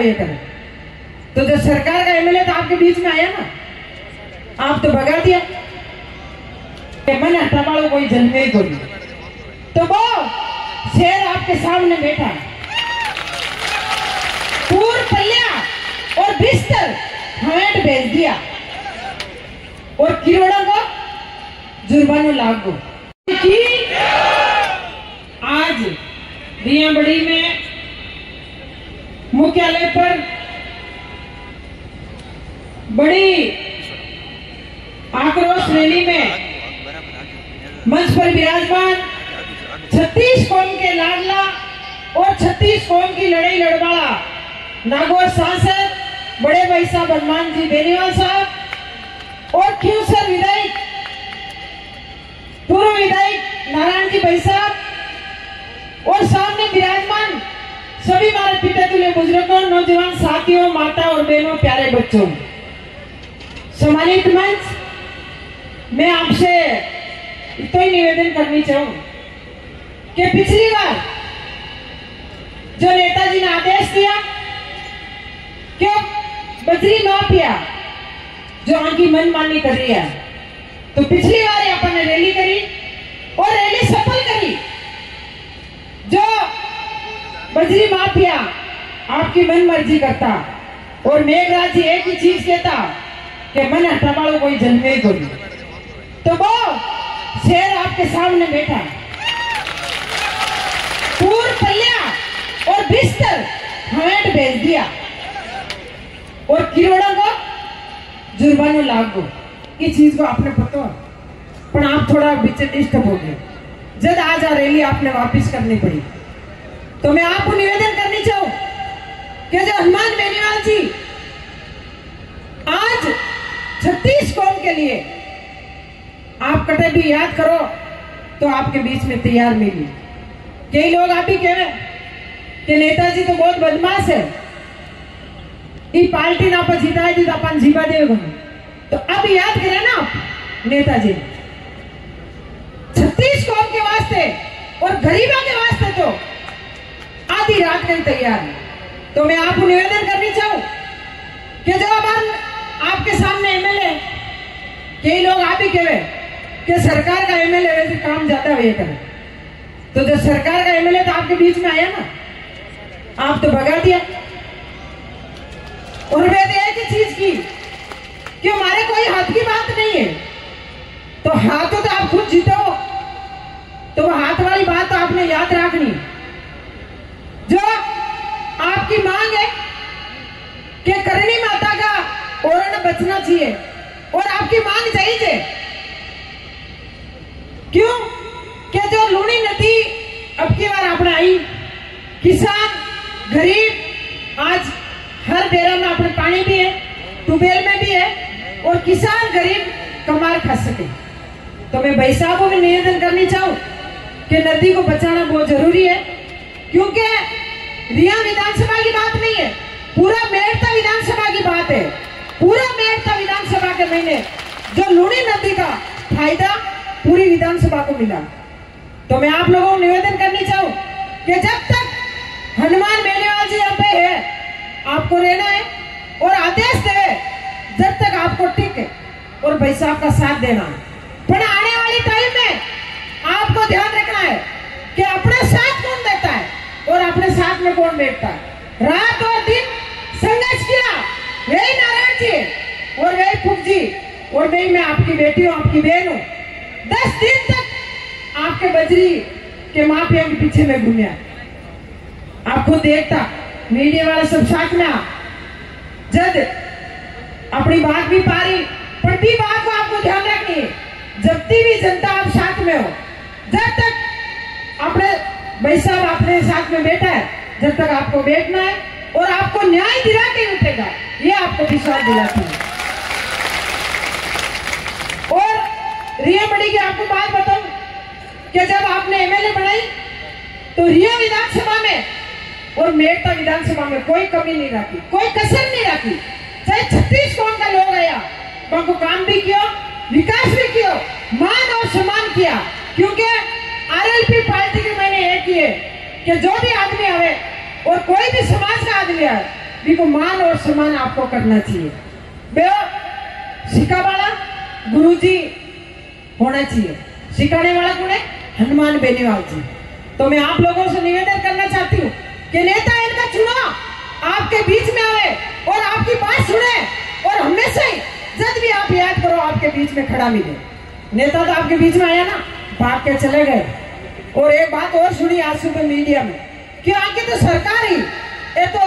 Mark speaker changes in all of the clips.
Speaker 1: हुए करे। तो जो सरकार का एमएलए तो आपके बीच में आया ना, आप तो भगा दिया। मन हटा वालों कोई जन्मे ही कोई। तो वो शेर आपके सामने बैठा, पूर पल्लिया और बिस्तर हमें भेज दिया और किरोड़ों को जुर्माना लागू। आज रिया बड़ी में मुख्यालय पर बड़ी आक्रोश रैली में मंच पर विराजमान 36 कौम के लाडला और 36 कौम की लड़ाई लड़वाड़ा नागौर सांसद बड़े भाई साहब हनुमान जी बेनीवाल साहब और क्यूसर विधायक पूर्व विधायक नारायण जी भाई साहब और सामने विराजमान सभी हमारे पिता तुल्य बुजुर्गों, नौजवान साथियों, माता और बहनों, प्यारे बच्चों, सम्मानित मंच, मैं आपसे इतना ही निवेदन करनी चाहूं कि पिछली बार जो नेताजी ने आदेश दिया कि बजरी माफिया जो उनकी मनमानी कर रही है, तो पिछली बार अपन ने रैली करी और रैली सफल करी। जो बजरी माफिया आपकी मन मर्जी करता और मेघराज जी एक ही चीज कहता कि मन हटा वालों कोई जन्मे ही कोई। तो वो शेर आपके सामने बैठा, पूर पल्लिया और बिस्तर हमें भेज दिया और किरोड़ों को जुर्माना लागू। ये चीज को आपने पता, पर आप थोड़ा बीच डिस्टर्ब हो गए जब आज रैली आपने वापस करनी पड़ी। तो मैं आपको निवेदन करनी चाहूं कि जो हनुमान बेनीवाल जी आज 36 कौम के लिए आप कटे भी याद करो तो आपके बीच में तैयार मिली। कई लोग आप ही कह रहे कि नेताजी तो बहुत बदमाश है, ये पार्टी ना पर जिताई थी तो अपन जीवा देगा। तो अब याद करें ना आप नेताजी 36 कौम के वास्ते और गरीबों के वास्ते तो आधी रात में तैयार है। तो मैं आपको निवेदन करनी चाहूं कि जब अपन आपके सामने एमएलए, कई लोग आप ही कह रहे कि सरकार का एमएलए वैसे काम ज्यादा हुए करे। तो जो सरकार का एमएलए तो आपके बीच में आया ना, आप तो भगा दिया। और वे एक ही चीज की कि हमारे कोई हाथ की बात नहीं है, तो हाथों तो आप खुद जीतो, तो वो हाथ वाली बात तो आपने याद रखनी। जो आपकी मांग है कि करणी माता का ओरण बचना चाहिए और आपकी मांग चाहिए क्यों कि जो लूनी नदी अब की बार अपने आई, किसान गरीब आज हर डेरा में अपने पानी भी है, ट्यूबवेल में भी है और किसान गरीब कमाल खा सके। तो मैं भाई साहब को भी निवेदन करनी चाहूं कि नदी को बचाना बहुत जरूरी है, क्योंकि रिया विधानसभा की बात नहीं है, पूरा मेड़ता विधानसभा की बात है। पूरा मेड़ता विधानसभा के महीने जो लूनी नदी का फायदा पूरी विधानसभा को मिला। तो मैं आप लोगों को निवेदन करनी चाहूं कि जब तक हनुमान बेनीवाल जी यहाँ पे है आपको रहना है और आदेश दे, जब तक आपको टिक और भाई साहब का साथ देना है। पर आने वाली टाइम में आपको ध्यान रखना है कि अपने साथ कौन देता है और अपने साथ में कौन बैठता है। रात और दिन संघर्ष किया वही नारायण जी और वही फुक जी और वही मैं आपकी बेटी हूँ, आपकी बहन हूँ। 10 दिन तक आपके बजरी के माफिया के पीछे में घूमिया, आपको देखता मीडिया वाले सब साथ में जब अपनी बात भी पारी पड़ती बात को आपको ध्यान रखनी है। जब भी जनता आप साथ में हो, जब तक अपने भाई साहब अपने साथ में बैठा है, जब तक आपको बैठना है और आपको न्याय दिला के उठेगा, ये आपको विश्वास दिलाती है। और रिया बड़ी की आपको बात बताऊं कि जब आपने एमएलए बनाई तो रिया विधानसभा में और मेड़ता विधानसभा में कोई कमी नहीं रखी, कोई कसर नहीं रखी। चाहे 36 कौम का लोग आया, उनको काम भी किया, विकास भी किया, मान और सम्मान किया। क्योंकि आरएलपी पार्टी के मैंने ये किए कि जो भी आदमी आवे और कोई भी समाज का आदमी आए भी को मान और सम्मान आपको करना चाहिए। बेओ सिखा वाला गुरुजी होना चाहिए, सिखाने वाला कौन है? हनुमान बेनीवाल जी। तो मैं आप लोगों से निवेदन करना चाहती हूँ कि नेता इनका चुनाव आपके बीच में आवे और आपकी बात सुने, और हमेशा ही जब भी आप याद करो आपके बीच में खड़ा मिले। नेता तो आपके बीच में आया ना, भाग के चले गए। और एक बात और सुनी आज सुबह मीडिया में कि आगे तो सरकार ही ये तो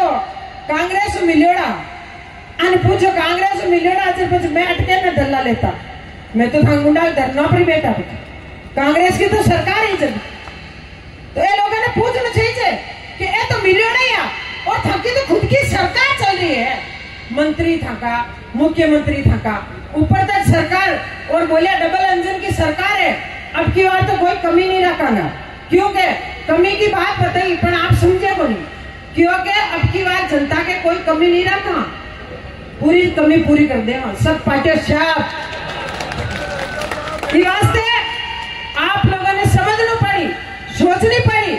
Speaker 1: कांग्रेस मिलोड़ा अन पूछो कांग्रेस मिलोड़ा कुछ मैं अटके में दल्ला लेता, मैं तो थांगुंडा धरना पर बैठा था। कांग्रेस की तो सरकार ही चली, तो ये लोगों ने पूछना चाहिए कि ये तो मिलोड़ा ही और थकी तो खुद की सरकार चल रही है, मंत्री थका, मुख्यमंत्री थका, ऊपर तक सरकार, और बोलिया डबल इंजन की सरकार है। अब की बार तो कोई कमी नहीं रखागा, क्योंकि कमी की बात बताई पर आप समझे को नहीं, क्योंकि अब की बार जनता के कोई कमी नहीं रखा, पूरी कमी पूरी कर देगा सब पार्टियां साहब। वास्ते आप लोगों ने समझनी पड़ी, सोचनी पड़ी,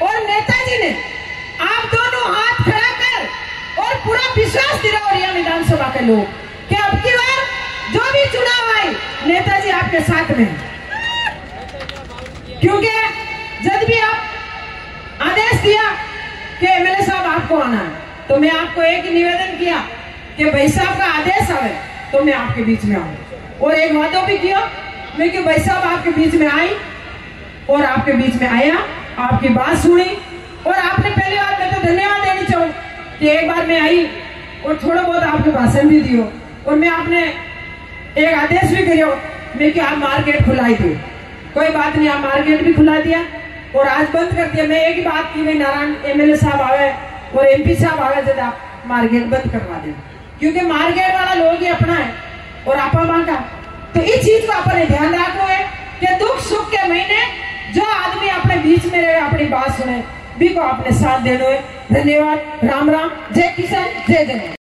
Speaker 1: और नेताजी ने आप दोनों हाथ खड़ा कर और पूरा विश्वास दिला और विधानसभा के लोग कि अब की बार जो भी चुनाव आए नेताजी आपके साथ में, क्योंकि जब भी आप आदेश दिया कि एमएलए साहब आपको आना है, तो मैं आपको एक ही निवेदन किया कि भाई साहब का आदेश आवे तो मैं आपके बीच में आऊं, और एक वादा भी किया मैं कि भाई साहब आपके बीच में आई, और आपके बीच में आया, आपकी बात सुनी, और आपने पहली बार मैं तो धन्यवाद देनी चाहूँ कि एक बार मैं आई और थोड़ा बहुत आपके भाषण भी दियो, और मैं आपने एक आदेश भी करियो मैं कि आप मार्केट खुलाई दो, कोई बात नहीं, आप मार्केट भी खुला दिया और आज बंद कर दिया। मैं एक ही बात की, नारायण एमएलए साहब आवे और एमपी साहब आवे जब आप मार्केट बंद करवा दे, क्योंकि मार्केट वाला लोग ही अपना है और आपा मांगा, तो इस चीज को अपने ध्यान रखो है कि दुख सुख के महीने जो आदमी अपने बीच में रहे, अपनी बात सुने, भी को अपने साथ देना है। धन्यवाद। राम राम। जय किसान, जय जवान।